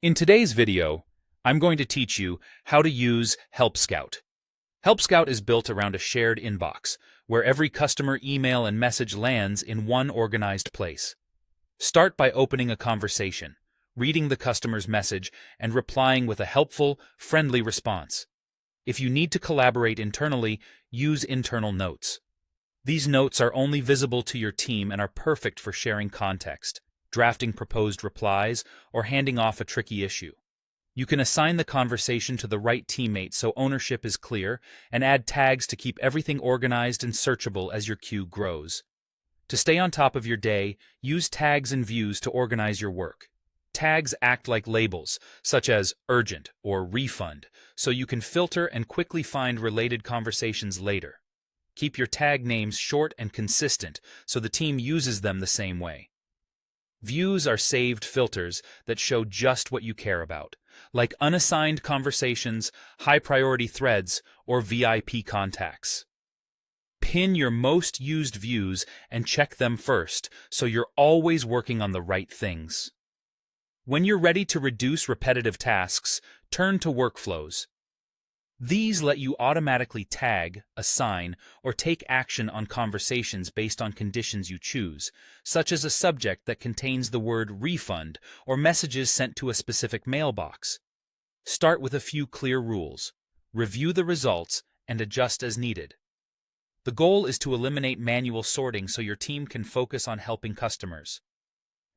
In today's video, I'm going to teach you how to use Help Scout. Help Scout is built around a shared inbox, where every customer email and message lands in one organized place. Start by opening a conversation, reading the customer's message, and replying with a helpful, friendly response. If you need to collaborate internally, use internal notes. These notes are only visible to your team and are perfect for sharing context, drafting proposed replies, or handing off a tricky issue. You can assign the conversation to the right teammate so ownership is clear, and add tags to keep everything organized and searchable as your queue grows. To stay on top of your day, use tags and views to organize your work. Tags act like labels, such as urgent or refund, so you can filter and quickly find related conversations later. Keep your tag names short and consistent so the team uses them the same way. Views are saved filters that show just what you care about, like unassigned conversations, high-priority threads, or VIP contacts. Pin your most used views and check them first, so you're always working on the right things. When you're ready to reduce repetitive tasks, turn to workflows. These let you automatically tag, assign, or take action on conversations based on conditions you choose, such as a subject that contains the word refund or messages sent to a specific mailbox. Start with a few clear rules, review the results, and adjust as needed. The goal is to eliminate manual sorting so your team can focus on helping customers.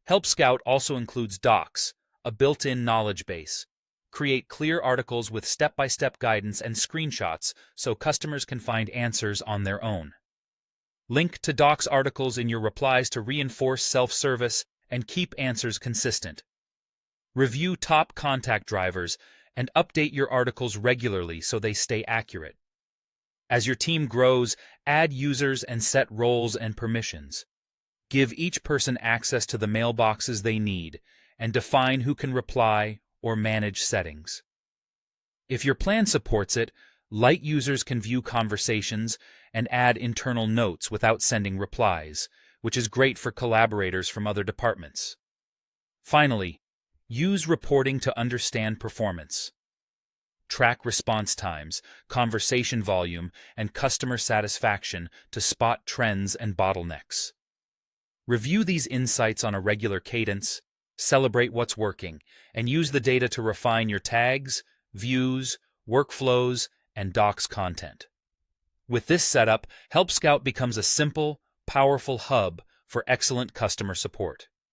Help Scout also includes docs, a built-in knowledge base. Create clear articles with step-by-step guidance and screenshots so customers can find answers on their own. Link to docs articles in your replies to reinforce self-service and keep answers consistent. Review top contact drivers and update your articles regularly so they stay accurate. As your team grows, add users and set roles and permissions. Give each person access to the mailboxes they need and define who can reply or manage settings. If your plan supports it, light users can view conversations and add internal notes without sending replies, which is great for collaborators from other departments. Finally, use reporting to understand performance. Track response times, conversation volume, and customer satisfaction to spot trends and bottlenecks. Review these insights on a regular cadence, celebrate what's working, and use the data to refine your tags, views, workflows, and docs content. With this setup, Help Scout becomes a simple, powerful hub for excellent customer support.